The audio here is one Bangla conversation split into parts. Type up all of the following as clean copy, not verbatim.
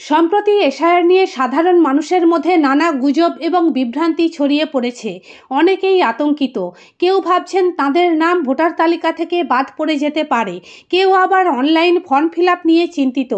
সম্প্রতি এসআইআর নিয়ে সাধারণ মানুষের মধ্যে নানা গুজব এবং বিভ্রান্তি ছড়িয়ে পড়েছে। অনেকেই আতঙ্কিত। কেউ ভাবছেন তাদের নাম ভোটার তালিকা থেকে বাদ পড়ে যেতে পারে, কেউ আবার অনলাইন ফর্ম ফিল আপ নিয়ে চিন্তিত।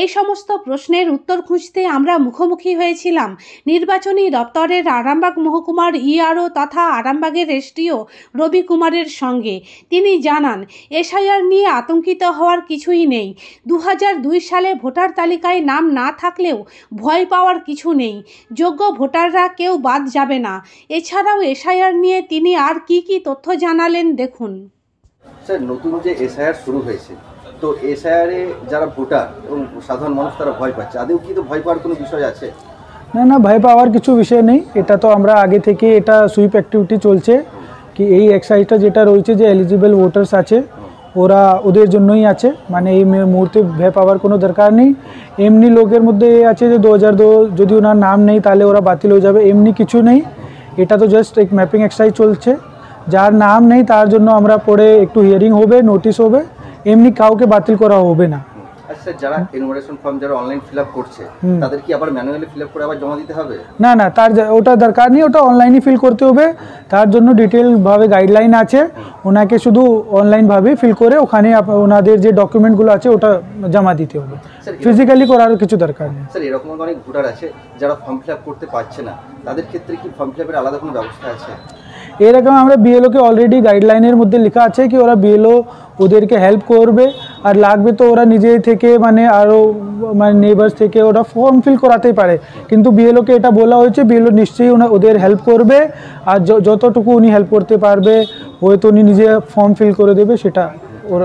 এই সমস্ত প্রশ্নের উত্তর খুঁজতে আমরা মুখোমুখি হয়েছিলাম নির্বাচনী দপ্তরের আরামবাগ মহকুমার ইআরও তথা আরামবাগের এসডিও রবি কুমারের সঙ্গে। তিনি জানান, এসআইআর নিয়ে আতঙ্কিত হওয়ার কিছুই নেই। 2002 সালে ভোটার তালিকায় নাম না থাকলেও ভয় পাওয়ার কিছু নেই। যোগ্য ভোটাররা কেউ বাদ যাবে না। এছাড়াও এসআইআর নিয়ে তিনি আর কি তথ্য জানালেন দেখুন। স্যার, নতুন যে এসআইআর শুরু হয়েছে, তো এসআইআরে যারা ভোটার এবং সাধারণ মানুষ তারা ভয় পাচ্ছে, আদৌ কি তো ভয় পাওয়ার কোনো বিষয় আছে? না, ভয় পাওয়ার কিছু বিষয় নেই। এটা তো আমরা আগে থেকে এটা সুইপ অ্যাক্টিভিটি চলছে কি এই এক্সাইজটা যেটা রয়েছে যে এলিজিবল ভোটার্স আছে ওরা ওদের জন্যই আছে, মানে এই মুহূর্তে ভয় পাওয়ার কোনো দরকার নেই। এমনি লোকের মধ্যে আছে যে 2002 যদি ওনার নাম নেই তাহলে ওরা বাতিল হয়ে যাবে, এমনি কিছু নেই। এটা তো জাস্ট এক ম্যাপিং এক্সারসাইজ চলছে। যার নাম নেই তার জন্য আমরা পরে একটু হিয়ারিং হবে, নোটিশ হবে, এমনি কাউকে বাতিল করা হবে না। আচ্ছা, যারা এনুমারেশন ফর্ম যারা অনলাইন ফিল আপ করছে তাদের কি আবার ম্যানুয়ালি ফিল আপ করে আবার জমা দিতে হবে? না, তার ওটা দরকার নেই, ওটা অনলাইনে ফিল করতে হবে। তার জন্য ডিটেলভাবে গাইডলাইন আছে, ওনাকে শুধু অনলাইনভাবে ফিল করে ওখানে ওনাদের যে ডকুমেন্টগুলো আছে ওটা জমা দিতে হবে, ফিজিক্যালি করার কিছু দরকার নেই। স্যার, এরকম অনেক ভোটার আছে যারা ফর্ম ফিল আপ করতে পারছে না, তাদের ক্ষেত্রে কি ফর্ম ফিল আপের আলাদা কোনো ব্যবস্থা আছে? এরকম আমরা বিএলওকে অলরেডি গাইডলাইনের মধ্যে লেখা আছে কি ওরা বিএলও ওদেরকে হেল্প করবে, আর লাগবে তো ওরা নিজে থেকে মানে আরও মানে নেবার্স থেকে ওরা ফর্ম ফিল করাতেই পারে। কিন্তু বিএলওকে এটা বলা হয়েছে বিএলও নিশ্চয়ই ওদের হেল্প করবে, আর যতটুকু উনি হেল্প করতে পারবে হয়তো উনি নিজে ফর্ম ফিল করে দেবে, সেটা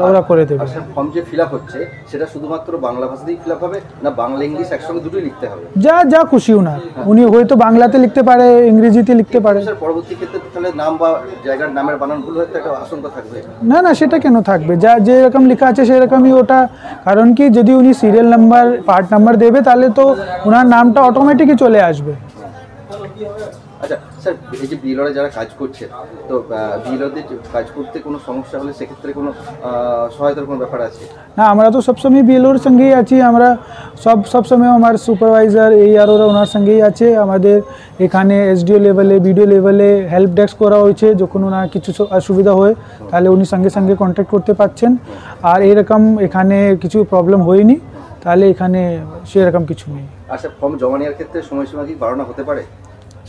ওরা করে দেবে। আচ্ছা, ফর্ম যে ফিল আপ হচ্ছে সেটা শুধুমাত্র বাংলা ভাষাতেই ফিল আপ হবে না বাংলা ইংলিশ একসঙ্গে দুটোই লিখতে হবে? যা খুশি ওনার, উনি হয়তো বাংলাতে লিখতে পারে, ইংরেজিতে লিখতে পারে। স্যার, পরবর্তী ক্ষেত্রে তাহলে নাম বা জায়গার নামের বানান ভুল হতে একটা আশঙ্কা থাকবে? না, সেটা কেন থাকবে? যেরকম লেখা আছে সেরকমই ওটা। কারণ কি যদি উনি সিরিয়াল নাম্বার পার্ট নাম্বার দেবে তাহলে তো ওনার নামটা অটোমেটিকই চলে আসবে। আচ্ছা স্যার, এই যে বিএলওরা যারা কাজ করছে, তো বিএলওদের কাজ করতে কোনো সমস্যা হলে সেক্ষেত্রে কোনো সহায়তার কোনো ব্যাপার আছে? না, আমরা তো সবসময় বিএলওর সঙ্গেই আছি। আমরা সবসময় আমার সুপারভাইজার এইআরওরা ওনার সঙ্গেই আছে। আমাদের এখানে এসডিও লেভেলে বিডিও লেভেলে হেল্প ডেস্ক করা হয়েছে, যখন ওনার কিছু অসুবিধা হয় তাহলে উনি সঙ্গে কন্ট্যাক্ট করতে পারছেন। আর এরকম এখানে কিছু প্রবলেম হয়নি, তাহলে এখানে সেরকম কিছু নেই। আচ্ছা, ফর্ম জমা নেওয়ার ক্ষেত্রে সময়সীমা কি বাড়ানো হতে পারে?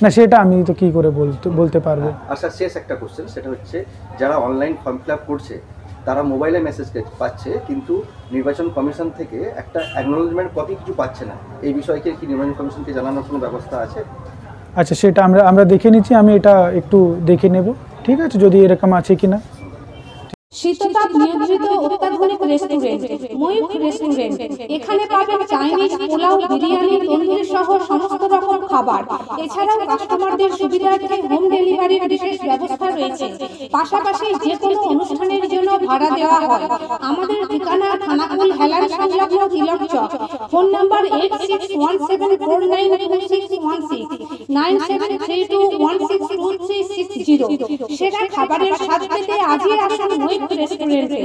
না, সেটা আমি তো কী করে বলতে পারবো। আচ্ছা, শেষ একটা কোশ্চেন, সেটা হচ্ছে যারা অনলাইন ফর্ম ফিল আপ করছে তারা মোবাইলে মেসেজ পাচ্ছে, কিন্তু নির্বাচন কমিশন থেকে একটা অ্যাকনোলেজমেন্ট কপি কিছু পাচ্ছে না। এই বিষয়কে কি নির্বাচন কমিশনকে জানানোর কোনো ব্যবস্থা আছে? আচ্ছা, সেটা আমরা দেখে নিচ্ছি, আমি এটা একটু দেখে নেব, ঠিক আছে, যদি এরকম আছে কিনা। শীততাপ নিয়ন্ত্রিত অত্যাধুনিক রেস্টুরেন্ট ময়ূখ রেস্টুরেন্ট। এখানে পাবেন চাইনিজ, পোলাও, বিরিয়ানি, তন্দুরি সহ সমস্ত রকম খাবার। এছাড়াও কাস্টমারদের সুবিধার্থে হোম ডেলিভারির বিশেষ ব্যবস্থা রয়েছে। পাশাপাশি যে কোনো অনুষ্ঠানের জন্য ভাড়া দেওয়া হয়। আমাদের ঠিকানা থানাকুল হেলান সংলগ্ন তিলক চক। Phone number 8617492616 9732162360। সেরা খাবারের স্বাদ পেতে আজই আসুন ময়ূখ রেস্টুরেন্টে।